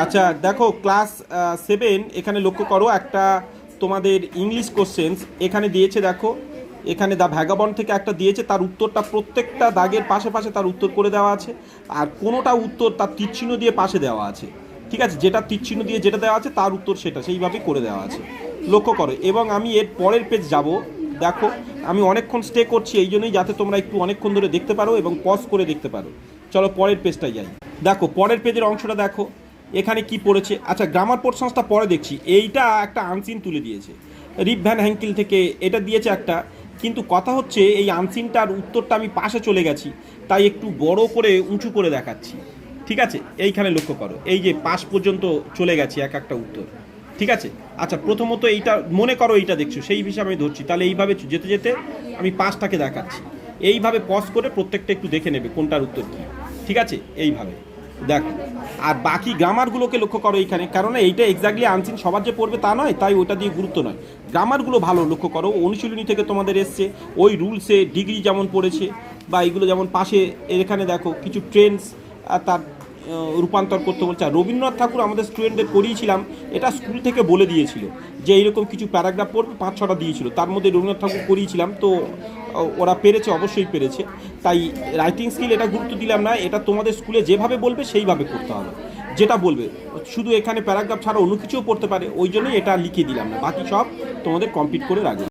আচ্ছা দেখো ক্লাস 7 এখানে লক্ষ্য করো একটা তোমাদের ইংলিশ কোশ্চেন্স এখানে দিয়েছে। দেখো এখানে দ্য ভ্যাগাবন্ড থেকে একটা দিয়েছে, তার উত্তরটা প্রত্যেকটা দাগের পাশে পাশে তার উত্তর করে দেওয়া আছে। আর কোনোটা উত্তর তার তীরচিহ্ন দিয়ে পাশে দেওয়া আছে। ঠিক আছে, যেটা তীরচিহ্ন দিয়ে যেটা দেওয়া আছে তার উত্তর সেটা সেইভাবেই করে দেওয়া আছে, লক্ষ্য করো। এবং আমি এর পরের পেজ যাব। দেখো আমি অনেকক্ষণ স্টে করছি এই জন্যই, যাতে তোমরা একটু অনেকক্ষণ ধরে দেখতে পারো এবং পজ করে দেখতে পারো। চলো পরের পেজটায় যাই। দেখো পরের পেজের অংশটা দেখো এখানে কি পড়েছে। আচ্ছা গ্রামার পোর্শনসটা পরে দেখছি। এইটা একটা আনসিন তুলে দিয়েছে রিপ ভ্যান হ্যাঙ্কিল থেকে, এটা দিয়েছে একটা। কিন্তু কথা হচ্ছে এই আনসিনটার উত্তরটা আমি পাশে চলে গেছি, তাই একটু বড় করে উঁচু করে দেখাচ্ছি। ঠিক আছে, এইখানে লক্ষ্য করো, এই যে পাশ পর্যন্ত চলে গেছি এক একটা উত্তর। ঠিক আছে, আচ্ছা প্রথমত এইটা মনে করো, এইটা দেখছো সেই হিসাবে আমি ধরছি, তাহলে এইভাবে যেতে যেতে আমি পাশটাকে দেখাচ্ছি। এইভাবে পজ করে প্রত্যেকটা একটু দেখে নেবে কোনটার উত্তর কী। ঠিক আছে, এইভাবে দেখো। আর বাকি গ্রামারগুলোকে লক্ষ্য করো এইখানে, কারণ এইটা এক্স্যাক্টলি আনসিন সবার যে পড়বে তা নয়, তাই ওটা দিয়ে গুরুত্ব নয়। গ্রামারগুলো ভালো লক্ষ্য করো, অনুশীলনী থেকে তোমাদের এসছে ওই রুলসে ডিগ্রি যেমন পড়েছে, বা এইগুলো যেমন পাশে এখানে দেখো কিছু ট্রেন্ডস তার রূপান্তর করতে বলছে। আর রবীন্দ্রনাথ ঠাকুর আমাদের স্টুডেন্টদের পড়িয়েছিলাম, এটা স্কুল থেকে বলে দিয়েছিল যে এইরকম কিছু প্যারাগ্রাফ পড়বে, 5-6টা দিয়েছিল, তার মধ্যে রবীন্দ্রনাথ ঠাকুর পড়িয়েছিলাম। তো ওরা পেরেছে, অবশ্যই পেরেছে। তাই রাইটিং স্কিল এটা গুরুত্ব দিলাম না, এটা তোমাদের স্কুলে যেভাবে বলবে সেইভাবে করতে হবে, যেটা বলবে। শুধু এখানে প্যারাগ্রাফ ছাড়া অন্য কিছুও পড়তে পারে, ওই জন্যই এটা লিখে দিলাম না, বাকি সব তোমাদের কমপ্লিট করে রাখবে।